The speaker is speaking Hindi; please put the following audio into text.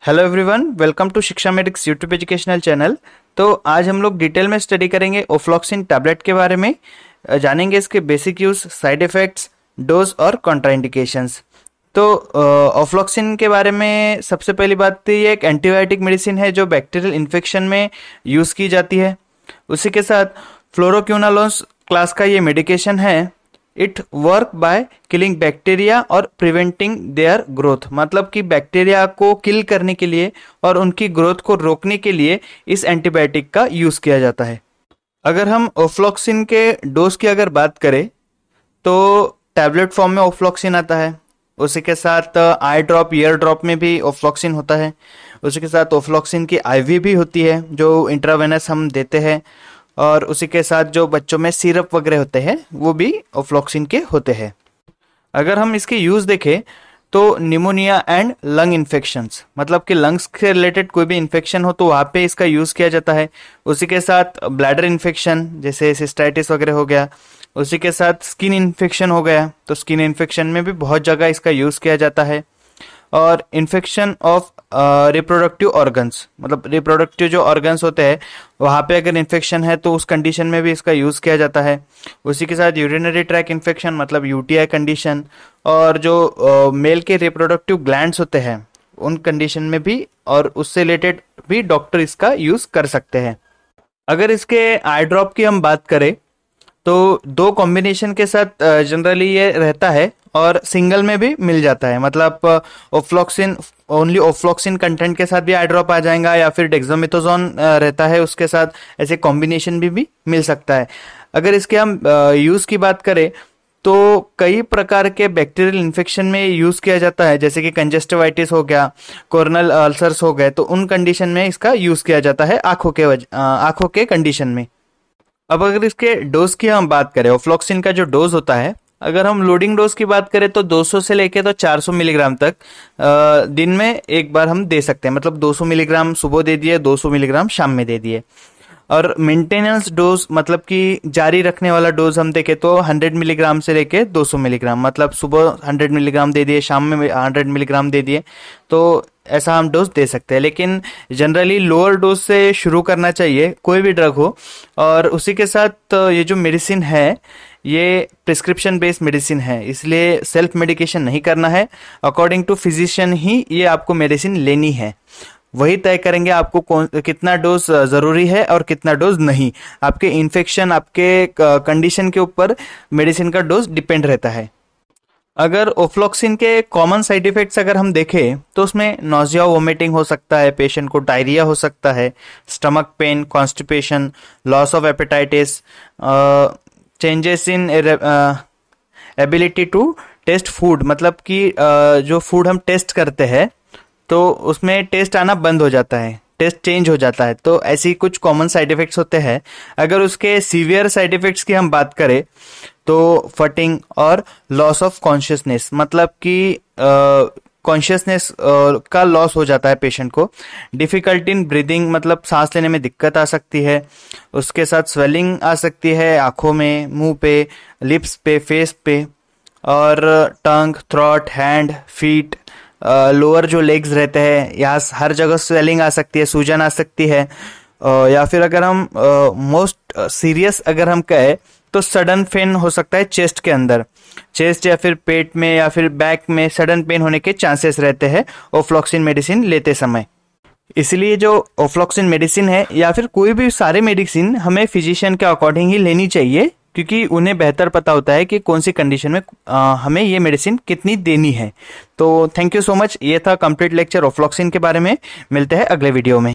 हेलो एवरीवन, वेलकम टू शिक्षा मेडिक्स यूट्यूब एजुकेशनल चैनल। तो आज हम लोग डिटेल में स्टडी करेंगे ओफ्लॉक्सिन टैबलेट के बारे में। जानेंगे इसके basic use, side effects, dose और कॉन्ट्राइंडिकेशंस। तो ओफ्लॉक्सिन के बारे में सबसे पहली बात तो ये एक एंटीबायोटिक मेडिसिन है जो बैक्टीरियल इन्फेक्शन में यूज़ की जाती है। उसी के साथ फ्लोरोक्विनोलोन्स क्लास का ये मेडिकेशन है। It work by killing bacteria और प्रिवेंटिंग देयर ग्रोथ, मतलब कि बैक्टीरिया को किल करने के लिए और उनकी ग्रोथ को रोकने के लिए इस एंटीबायोटिक का यूज़ किया जाता है। अगर हम ओफ्लॉक्सिन के डोज की अगर बात करें तो टैबलेट फॉर्म में ओफ्लॉक्सिन आता है। उसी के साथ आई ड्रॉप, ईयर ड्रॉप में भी ओफ्लॉक्सिन होता है। उसी के साथ ओफ्लॉक्सिन की आईवी भी होती है जो इंट्रावेनस हम देते हैं। और उसी के साथ जो बच्चों में सिरप वगैरह होते हैं वो भी ओफ्लॉक्सिन के होते हैं। अगर हम इसके यूज़ देखें तो निमोनिया एंड लंग इन्फेक्शंस, मतलब कि लंग्स के रिलेटेड कोई भी इन्फेक्शन हो तो वहाँ पे इसका यूज़ किया जाता है। उसी के साथ ब्लैडर इन्फेक्शन जैसे सिस्टाइटिस वगैरह हो गया। उसी के साथ स्किन इन्फेक्शन हो गया तो स्किन इन्फेक्शन में भी बहुत जगह इसका यूज़ किया जाता है। और इन्फेक्शन ऑफ रिप्रोडक्टिव ऑर्गन्स, मतलब रिप्रोडक्टिव जो ऑर्गन्स होते हैं वहाँ पे अगर इन्फेक्शन है तो उस कंडीशन में भी इसका यूज़ किया जाता है। उसी के साथ यूरिनरी ट्रैक इन्फेक्शन, मतलब यूटीआई कंडीशन, और जो मेल के रिप्रोडक्टिव ग्लैंड्स होते हैं उन कंडीशन में भी और उससे रिलेटेड भी डॉक्टर इसका यूज़ कर सकते हैं। अगर इसके आई ड्रॉप की हम बात करें तो दो कॉम्बिनेशन के साथ जनरली ये रहता है और सिंगल में भी मिल जाता है, मतलब ओफ्लॉक्सिन ओनली ओफ्लॉक्सिन कंटेंट के साथ भी आई ड्रॉप आ जाएगा या फिर डेक्सामेथासोन रहता है उसके साथ, ऐसे कॉम्बिनेशन भी मिल सकता है। अगर इसके हम यूज़ की बात करें तो कई प्रकार के बैक्टीरियल इन्फेक्शन में यूज़ किया जाता है, जैसे कि कंजस्टिवाइटिस हो गया, कोरोनल अल्सर्स हो गए, तो उन कंडीशन में इसका यूज़ किया जाता है आँखों के कंडीशन में। अब अगर इसके डोज की हम बात करें, ओफ्लॉक्सिन का जो डोज होता है, अगर हम लोडिंग डोज की बात करें तो 200 से लेके तो 400 मिलीग्राम तक दिन में एक बार हम दे सकते हैं, मतलब 200 मिलीग्राम सुबह दे दिए, 200 मिलीग्राम शाम में दे दिए। और मेंटेनेंस डोज, मतलब कि जारी रखने वाला डोज हम देखें तो 100 मिलीग्राम से लेके 200 मिलीग्राम, मतलब सुबह 100 मिलीग्राम दे दिए, शाम में 100 मिलीग्राम दे दिए, तो ऐसा हम डोज दे सकते हैं। लेकिन जनरली लोअर डोज से शुरू करना चाहिए कोई भी ड्रग हो। और उसी के साथ ये जो मेडिसिन है ये प्रिस्क्रिप्शन बेस्ड मेडिसिन है, इसलिए सेल्फ मेडिकेशन नहीं करना है। अकॉर्डिंग टू फिजिशियन ही ये आपको मेडिसिन लेनी है, वही तय करेंगे आपको कितना डोज ज़रूरी है और कितना डोज नहीं। आपके इन्फेक्शन, आपके कंडीशन के ऊपर मेडिसिन का डोज डिपेंड रहता है। अगर ओफ्लॉक्सिन के कॉमन साइड इफेक्ट्स अगर हम देखें तो उसमें नोजिया, वोमिटिंग हो सकता है, पेशेंट को डायरिया हो सकता है, stomach pain, constipation, loss of appetite, changes in ability to taste food, मतलब कि जो फूड हम टेस्ट करते हैं तो उसमें टेस्ट आना बंद हो जाता है, टेस्ट चेंज हो जाता है, तो ऐसी कुछ कॉमन साइड इफेक्ट्स होते हैं। अगर उसके सीवियर साइड इफेक्ट्स की हम बात करें तो फटिंग और लॉस ऑफ कॉन्शियसनेस, मतलब कि कॉन्शियसनेस का लॉस हो जाता है पेशेंट को। डिफिकल्टी इन ब्रीदिंग, मतलब सांस लेने में दिक्कत आ सकती है। उसके साथ स्वेलिंग आ सकती है आँखों में, मुंह पे, लिप्स पे, फेस पे, और टंग, थ्रोट, हैंड, फीट, लोअर जो लेग्स रहते हैं यहाँ हर जगह स्वेलिंग आ सकती है, सूजन आ सकती है। या फिर अगर हम मोस्ट सीरियस अगर हम कहें तो सडन पेन हो सकता है चेस्ट के अंदर, चेस्ट या फिर पेट में या फिर बैक में सडन पेन होने के चांसेस रहते हैं ओफ्लॉक्सिन मेडिसिन लेते समय। इसलिए जो ओफ्लॉक्सिन मेडिसिन है या फिर कोई भी सारे मेडिसिन हमें फिजिशियन के अकॉर्डिंग ही लेनी चाहिए, क्योंकि उन्हें बेहतर पता होता है कि कौन सी कंडीशन में हमें ये मेडिसिन कितनी देनी है। तो थैंक यू सो मच, ये था कंप्लीट लेक्चर ओफ्लॉक्सिन के बारे में। मिलते हैं अगले वीडियो में।